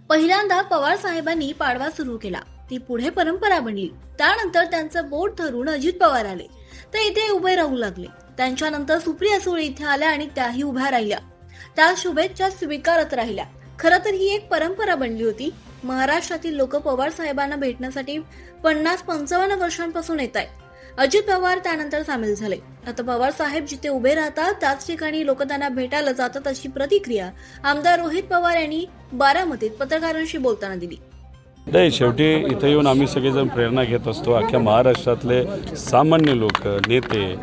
पहिल्यांदा पवार साहेबांनी पाडवा सुरू केला, ती पुढे परंपरा बनली। त्यानंतर त्यांचं बोट धरून अजित पवार आले, तर इथे उभे राहू लागले। त्यांच्यानंतर सुप्रिया सुळे इथे आल्या आणि त्याही उभ्या राहिल्या, त्या शुभेच्छा स्वीकारत राहिल्या। खरं तर ही एक परंपरा बनली होती। महाराष्ट्रातील लोक पवार साहेबांना भेटण्यासाठी 50-55 वर्षांपासून येत आहेत। अजित पवार त्यानंतर सामील झाले। आता पवार साहेब जिथे उभे राहतात त्याच ठिकाणी लोक त्यांना भेटायला जातात, अशी प्रतिक्रिया आमदार रोहित पवार यांनी बारामतीत पत्रकारांशी बोलताना दिली। नाही, शेवटी इथे येऊन आम्ही सगळेजण प्रेरणा घेत असतो। अख्ख्या महाराष्ट्रातले सामान्य लोक, नेते,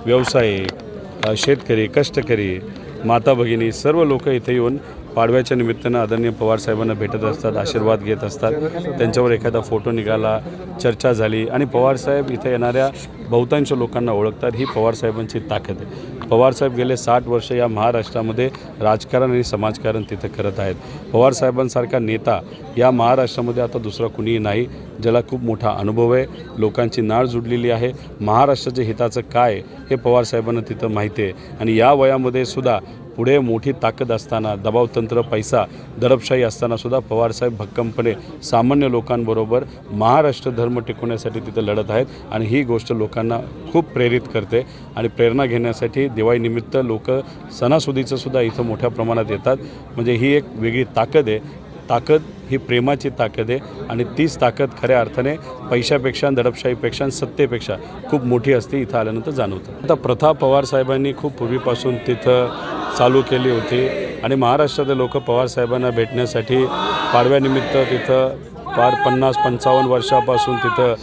व्यावसायिक, शेतकरी, कष्टकरी, माता भगिनी सर्व लोक इथे येऊन पाडव्याच्या निमित्तानं आदरणीय पवार साहेबांना भेटत असतात, आशीर्वाद घेत असतात। त्यांच्यावर एखादा फोटो निघाला, चर्चा झाली आणि पवार साहेब इथे येणाऱ्या बहुतांश लोकांना ओळखतात। ही पवार साहेबांची ताकद आहे। पवार साहेब गेले 60 वर्ष या महाराष्ट्रामध्ये राजकारण आणि समाजकारण तिथे करत आहेत। पवार साहेबांसारखा नेता या महाराष्ट्रामध्ये आता दुसरा कुणीही नाही, ज्याला खूप मोठा अनुभव आहे, लोकांची नाळ जुडलेली आहे। महाराष्ट्राच्या हिताचं काय हे पवार साहेबांना तिथं माहिती आहे आणि या वयामध्ये सुद्धा पुढे मोठी ताकद असताना, दबावतंत्र, पैसा, दडपशाही असताना सुद्धा पवारसाहेब भक्कमपणे सामान्य लोकांबरोबर महाराष्ट्र धर्म टिकवण्यासाठी तिथं लढत आहेत आणि ही गोष्ट लोकांना खूप प्रेरित करते आणि प्रेरणा घेण्यासाठी दिवाळीनिमित्त लोक सणासुदीचं सुद्धा इथं मोठ्या प्रमाणात येतात। म्हणजे ही एक वेगळी ताकद आहे। ताकद ही प्रेमाची ताकद आहे आणि तीच ताकद खऱ्या अर्थाने पैशापेक्षा, दडपशाहीपेक्षा, सत्तेपेक्षा खूप मोठी असते, इथं आल्यानंतर जाणवतं। आता प्रथा पवार साहेबांनी खूप पूर्वीपासून तिथं चालू केली होती आणि महाराष्ट्रातले लोक पवार साहेबांना भेटण्यासाठी पाडव्यानिमित्त तिथं फार 50-55 वर्षापासून तिथं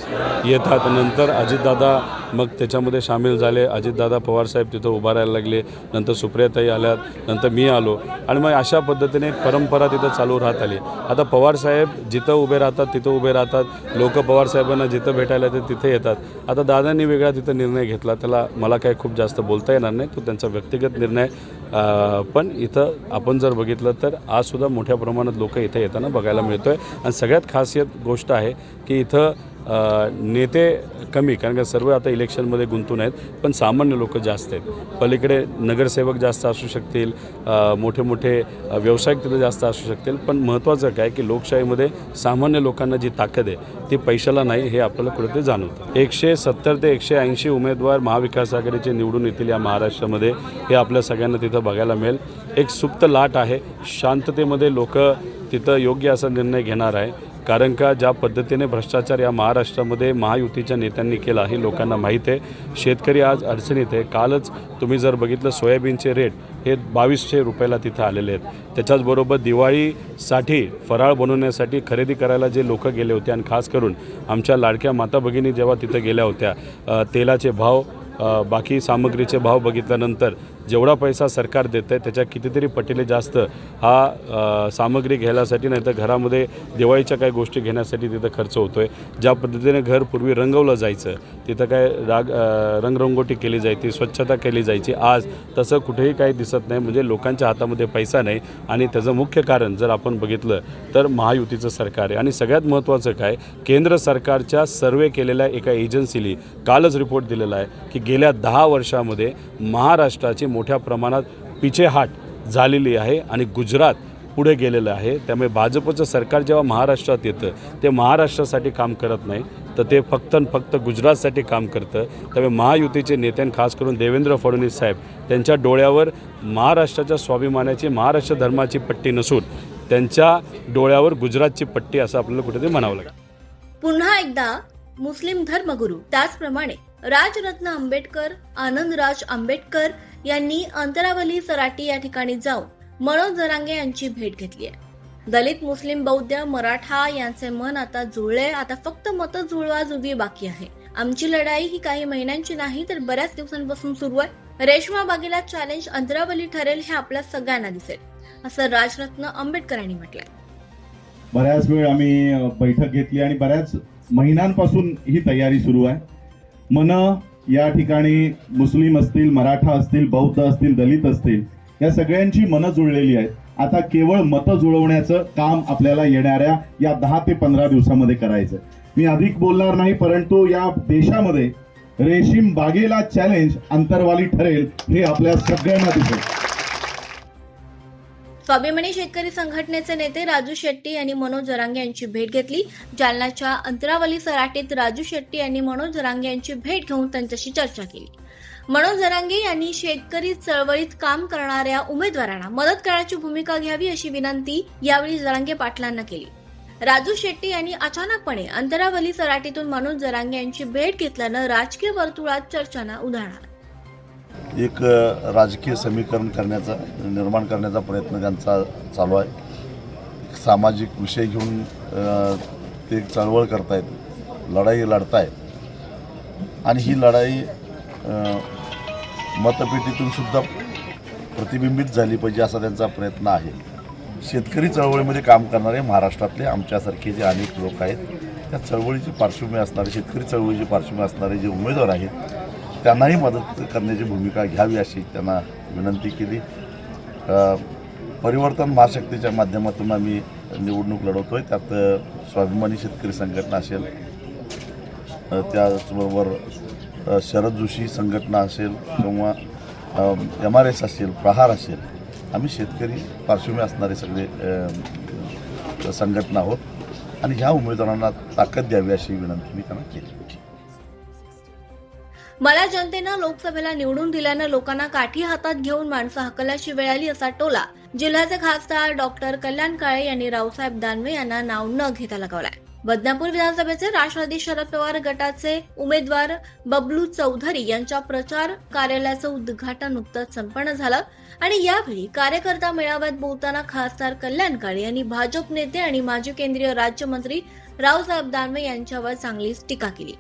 येतात। नंतर अजितदादा मग त्याच्यामध्ये सामील झाले। अजितदादा पवारसाहेब तिथं उभा राहायला लागले, नंतर सुप्रियाताई आल्यात, नंतर मी आलो आणि मग अशा पद्धतीने परंपरा तिथं चालू राहत आली। आता पवारसाहेब जिथं उभे राहतात तिथं उभे राहतात, लोक पवारसाहेबांना जिथं भेटायला ते तिथे येतात। आता दादांनी वेगळा तिथं निर्णय घेतला, त्याला मला काही खूप जास्त बोलता येणार नाही, तो त्यांचा व्यक्तिगत निर्णय। पण इथं आपण जर बघितलं तर आजसुद्धा मोठ्या प्रमाणात लोक इथे येताना बघायला मिळतो आहे आणि सगळ्यात खासियत गोष्ट आहे की इथं नेते कमी, कारण का सर्व आता इलेक्शनमध्ये गुंतून आहेत, पण सामान्य लोक जास्त आहेत। पलीकडे नगरसेवक जास्त असू शकतील, मोठे मोठे व्यावसायिक तिथे जास्त असू शकतील, पण महत्त्वाचं काय की लोकशाहीमध्ये सामान्य लोकांना जी ताकद आहे ती पैशाला नाही, हे आपल्याला कुठेतरी जाणवतं। 170 ते 180 उमेदवार महाविकास आघाडीचे निवडून येतील या महाराष्ट्रामध्ये, हे आपल्या सगळ्यांना तिथं बघायला मिळेल। एक सुप्त लाट आहे, शांततेमध्ये लोक तिथं योग्य असा निर्णय घेणार आहे, कारण का ज्या पद्धतीने भ्रष्टाचार या महाराष्ट्रामध्ये महायुतीच्या नेत्यांनी केला हे लोकांना माहीत आहे। शेतकरी आज अडचणीत आहे। कालच तुम्ही जर बघितलं सोयाबीनचे रेट हे 2200 रुपयाला तिथं आलेले आहेत। त्याच्याचबरोबर दिवाळीसाठी फराळ बनवण्यासाठी खरेदी करायला जे लोक गेले होते आणि खास करून आमच्या लाडक्या माता भगिनी जेव्हा तिथं गेल्या होत्या, तेलाचे भाव, बाकी सामग्रीचे भाव बघितल्यानंतर जेवढा पैसा सरकार देतं आहे त्याच्या कितीतरी पटीने जास्त हा सामग्री घ्यायसाठी, नाही तर घरामध्ये दिवाळीच्या काही गोष्टी घेण्यासाठी तिथं खर्च होतो आहे। ज्या पद्धतीने घर पूर्वी रंगवलं जायचं, तिथं काय रंगरंगोटी केली जायची, स्वच्छता केली जायची, आज तसं कुठेही काही दिसत नाही। म्हणजे लोकांच्या हातामध्ये पैसा नाही आणि त्याचं मुख्य कारण जर आपण बघितलं तर महायुतीचं सरकार आहे। आणि सगळ्यात महत्त्वाचं काय, केंद्र सरकारच्या सर्वे केलेल्या एका एजन्सीने कालच रिपोर्ट दिलेला आहे की गेल्या 10 वर्षामध्ये महाराष्ट्राची मोठ्या प्रमाणात पिछेहाट झालेली आहे आणि गुजरात पुढे गेलेलं आहे। त्यामुळे भाजपचं सरकार जेव्हा महाराष्ट्रात येतं ते महाराष्ट्रासाठी काम करत नाही, तर ते फक्त गुजरातसाठी काम करतं। त्यामुळे महायुतीचे नेत्यांनी, खास करून देवेंद्र फडणवीस साहेब, त्यांच्या डोळ्यावर महाराष्ट्राच्या स्वाभिमानाची, महाराष्ट्र धर्माची पट्टी नसून त्यांच्या डोळ्यावर गुजरातची पट्टी असं आपल्याला कुठेतरी म्हणावं लागेल। पुन्हा एकदा मुस्लिम धर्मगुरू, त्याचप्रमाणे राजरत्न आंबेडकर, आनंदराज आंबेडकर यांनी अंतरावली सराटी या ठिकाणी जाऊन मनोज जरांगे यांची भेट घेतली आहे। दलित, मुस्लिम, बौद्ध, मराठा यांचे मन आता जुळले। आता फक्त मतं जुळवाजुळवी बाकी आहे। आमची लढाई ही काही महिन्यांची नाही तर बऱ्याच दिवसांपासून सुरू आहे। रेशमा बागेला चॅलेंज अंतरावली ठरेल हे आपल्या सगळ्यांना दिसेल, असं राजरत्न आंबेडकरांनी म्हटलंय। बऱ्याच वेळ आम्ही बैठक घेतली आणि बऱ्याच महिन्यांपासून ही तयारी सुरू आहे। मन या ठिकाणी मुस्लिम असतील, मराठा असतील, बौद्ध असतील, दलित असतील, या सगळ्यांची मनं जुळलेली आहेत। आता केवळ मतं जुळवण्याचं काम आपल्याला येणाऱ्या या 10 ते 15 दिवसामध्ये करायचं। मी अधिक बोलणार नाही, परंतु या देशामध्ये रेशीम बागेला चॅलेंज अंतरवाली ठरेल हे आपल्या सगळ्यांना दिसेल। स्वाभिमानी शेतकरी संघटनेचे नेते राजू शेट्टी यांनी मनोज जरांगे यांची भेट घेतली. जालन्याच्या अंतरावली सराटीत राजू शेट्टी यांनी मनोज जरांगे यांची भेट घेऊन त्यांच्याशी चर्चा केली. मनोज जरांगे यांनी शेतकरी चळवळीत काम करणाऱ्या उमेदवारांना मदत करण्याची भूमिका घ्यावी अशी विनंती यावेळी जरांगे पाटलांना केली. राजू शेट्टी यांनी अचानकपणे अंतरावली सराटीतून मनोज जरांगे यांची भेट घेतल्यानं राजकीय वर्तुळात चर्चांना उधाण आलं. एक राजकीय समीकरण निर्माण करण्याचा प्रयत्न त्यांचा चालू आहे. सामाजिक विषय घेऊन ते चळवळ करतायत, लढाई लढतायत आणि ही लढाई मतपेटीतून सुद्धा प्रतिबिंबित झाली पाहिजे असा त्यांचा प्रयत्न आहे. शेतकरी चळवळीमध्ये काम करणारे महाराष्ट्रातले आमच्यासारखे जे अनेक लोक आहेत, त्या चळवळीची पार्श्वभूमी असणारे, शेतकरी चळवळीची पार्श्वभूमी असणारे जे उमेदवार आहेत त्यांनाही मदत करण्याची भूमिका घ्यावी अशी त्यांना विनंती केली. परिवर्तन महाशक्तीच्या माध्यमातून आम्ही निवडणूक लढवतोय. त्यात स्वाभिमानी शेतकरी संघटना असेल, त्याचबरोबर शरद जोशी संघटना असेल किंवा MRS असेल, प्रहार असेल, आम्ही शेतकरी पार्श्वभूमी असणारे सगळे संघटना आहोत आणि ह्या उमेदवारांना ताकद द्यावी अशी विनंती मी त्यांना केली. मला जनतेनं लोकसभेला निवडून दिल्यानं लोकांना काठी हातात घेऊन माणसं हकलाची वेळ आली असा टोला जिल्ह्याचे खासदार डॉक्टर कल्याण काळे यांनी रावसाहेब दानवे यांना नाव न घेता लगावलाय. बदनापूर विधानसभेचे राष्ट्रवादी शरद पवार गटाचे उमेदवार बबलू चौधरी यांच्या प्रचार कार्यालयाचं उद्घाटन नुकतंच संपन्न झालं आणि यावेळी कार्यकर्ता मेळाव्यात बोलताना खासदार कल्याण काळे यांनी भाजप नेते आणि माजी केंद्रीय राज्यमंत्री रावसाहेब दानवे यांच्यावर चांगलीच टीका केली.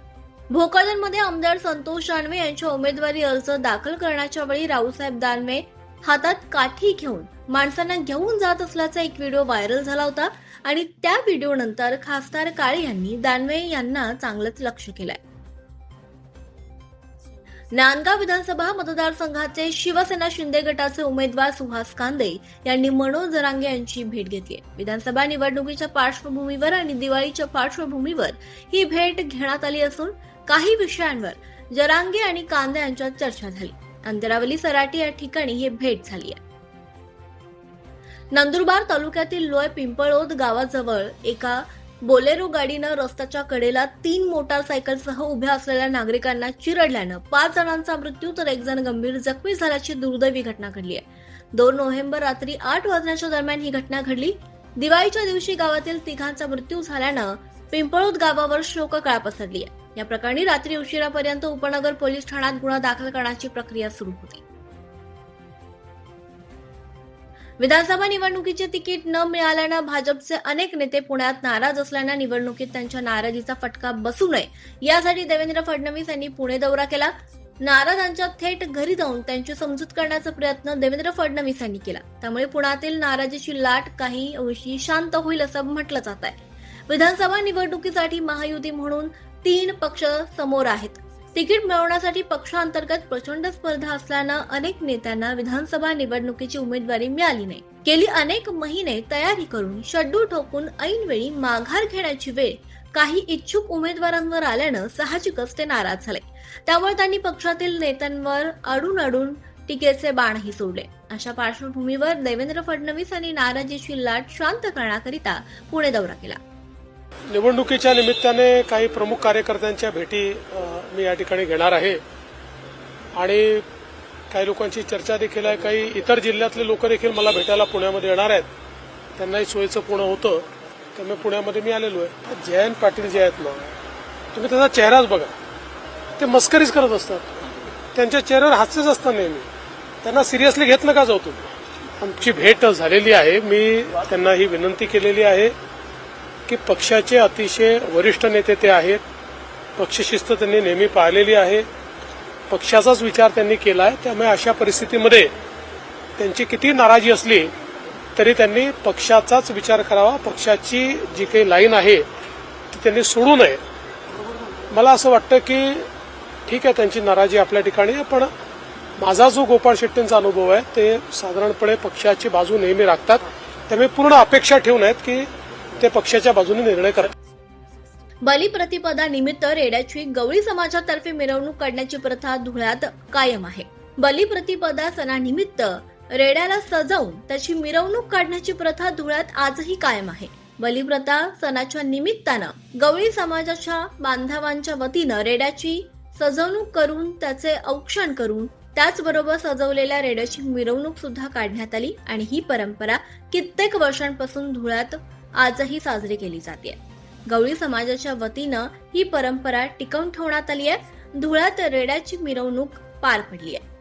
भोकरदनमध्ये आमदार संतोष दानवे यांच्या उमेदवारी अर्ज दाखल करण्याच्या वेळी रावसाहेब दानवे हातात काठी घेऊन माणसांना घेऊन जात असल्याचा एक व्हिडिओ व्हायरल झाला होता आणि त्या व्हिडिओनंतर खासदार काळे यांनी दानवे यांना चांगलंच लक्ष केलंय. नांदगाव विधानसभा मतदारसंघाचे शिवसेना शिंदे गटाचे उमेदवार सुहास कांदे यांनी मनोज जरांगे यांची भेट घेतली. विधानसभा निवडणुकीच्या पार्श्वभूमीवर आणि दिवाळीच्या पार्श्वभूमीवर ही भेट घेण्यात आली असून काही विषयांवर जरांगे आणि कांदे यांच्यात चर्चा झाली. अंतरावली सराटी या ठिकाणी ही भेट झाली आहे. नंदुरबार तालुक्यातील लोय पिंपळोद गावाजवळ एका बोलेरो गाडीनं रस्त्याच्या कडेला 3 मोटारसायकलसह उभ्या असलेल्या नागरिकांना चिरडल्यानं 5 जणांचा मृत्यू तर 1 जण गंभीर जखमी झाल्याची दुर्दैवी घटना घडली आहे. 2 नोव्हेंबर रात्री 8 वाजण्याच्या दरम्यान ही घटना घडली. दिवाळीच्या दिवशी गावातील 3घांचा मृत्यू झाल्यानं पिंपळोद गावावर शोककळा पसरली आहे. या प्रकरणी रात्री उशिरापर्यंत उपनगर पोलीस ठाण्यात गुन्हा दाखल करण्याची प्रक्रिया सुरू होती. विधानसभा निवडणुकीचे तिकीट न मिळाल्यानं भाजपचे अनेक नेते पुण्यात नाराज असल्यानं निवडणुकीत त्यांच्या नाराजीचा फटका बसू नये यासाठी देवेंद्र फडणवीस यांनी पुणे दौरा केला. नाराजांच्या थेट घरी जाऊन त्यांची समजूत करण्याचा प्रयत्न देवेंद्र फडणवीस यांनी केला. त्यामुळे पुण्यातील नाराजीची लाट काही अंशी शांत होईल असं म्हटलं जात आहे. विधानसभा निवडणुकीसाठी महायुती म्हणून 3 पक्ष समोर आहेत. तिकीट मिळवण्यासाठी पक्षांतर्गत प्रचंड स्पर्धा असल्यानं अनेक नेत्यांना विधानसभा निवडणुकीची उमेदवारी मिळाली नाही. गेली अनेक महिने तयारी करून शड्डू ठोकून ऐनवेळी माघार घेण्याची वेळ काही इच्छुक उमेदवारांवर आल्यानं साहजिकच ते नाराज झाले. त्यामुळे त्यांनी पक्षातील नेत्यांवर अडून टीकेचे बाणही सोडले. अशा पार्श्वभूमीवर देवेंद्र फडणवीस यांनी नाराजीची लाट शांत करण्याकरिता पुणे दौरा केला. निवडणुकीच्या निमित्ताने काही प्रमुख कार्यकर्त्यांच्या भेटी मी या ठिकाणी घेणार आहे आणि काही लोकांची चर्चा देखील आहे. काही इतर जिल्ह्यातले लोक देखील मला भेटायला पुण्यामध्ये येणार आहेत. त्यांनाही सोयीचं पुणे होतं, त्यामुळे पुण्यामध्ये मी आलेलो आहे. जयंत पाटील जे आहेत ना, तुम्ही त्याचा चेहराच बघा, ते मस्करीच करत असतात. त्यांच्या चेहऱ्यावर हास्यच असतं नेहमी. त्यांना सिरियसली घेत नका जाऊ तुम्ही. आमची भेट झालेली आहे. मी त्यांना ही विनंती केलेली आहे की पक्षाचे अतिशय वरिष्ठ नेते ते आहेत. पक्षशिस्त त्यांनी नेहमी पाळलेली आहे. पक्षाचाच विचार त्यांनी केला आहे. त्यामुळे अशा परिस्थितीमध्ये त्यांची किती नाराजी असली तरी त्यांनी पक्षाचाच विचार करावा. पक्षाची जी काही लाईन आहे ती त्यांनी सोडू नये. मला असं वाटतं की ठीक आहे, त्यांची नाराजी आपल्या ठिकाणी आहे, पण माझा जो गोपाळ शेट्टींचा अनुभव आहे ते साधारणपणे पक्षाची बाजू नेहमी राखतात. त्यामुळे पूर्ण अपेक्षा ठेवून आहेत की ते पक्षाच्या बाजूने निर्णय करतात. बलिप्रतिपदा निमित्त रेड्याची गवळी समाजातर्फे मिरवणूक काढण्याची प्रथा धुळ्यात कायम आहे. बलिप्रतिपदा सणानिमित्त रेड्याला सजवून त्याची मिरवणूक काढण्याची प्रथा धुळ्यात आजही कायम आहे. बलिप्रथा सणाच्या निमित्तानं गवळी समाजाच्या बांधवांच्या वतीनं रेड्याची सजवणूक करून त्याचे औक्षण करून त्याचबरोबर सजवलेल्या रेड्याची मिरवणूक सुद्धा काढण्यात आली आणि ही परंपरा कित्येक वर्षांपासून धुळ्यात आजही साजरी केली जाते. गवळी समाजाच्या वतीनं ही परंपरा टिकवून ठेवण्यात आली आहे. धुळ्यात रेड्याची मिरवणूक पार पडली आहे.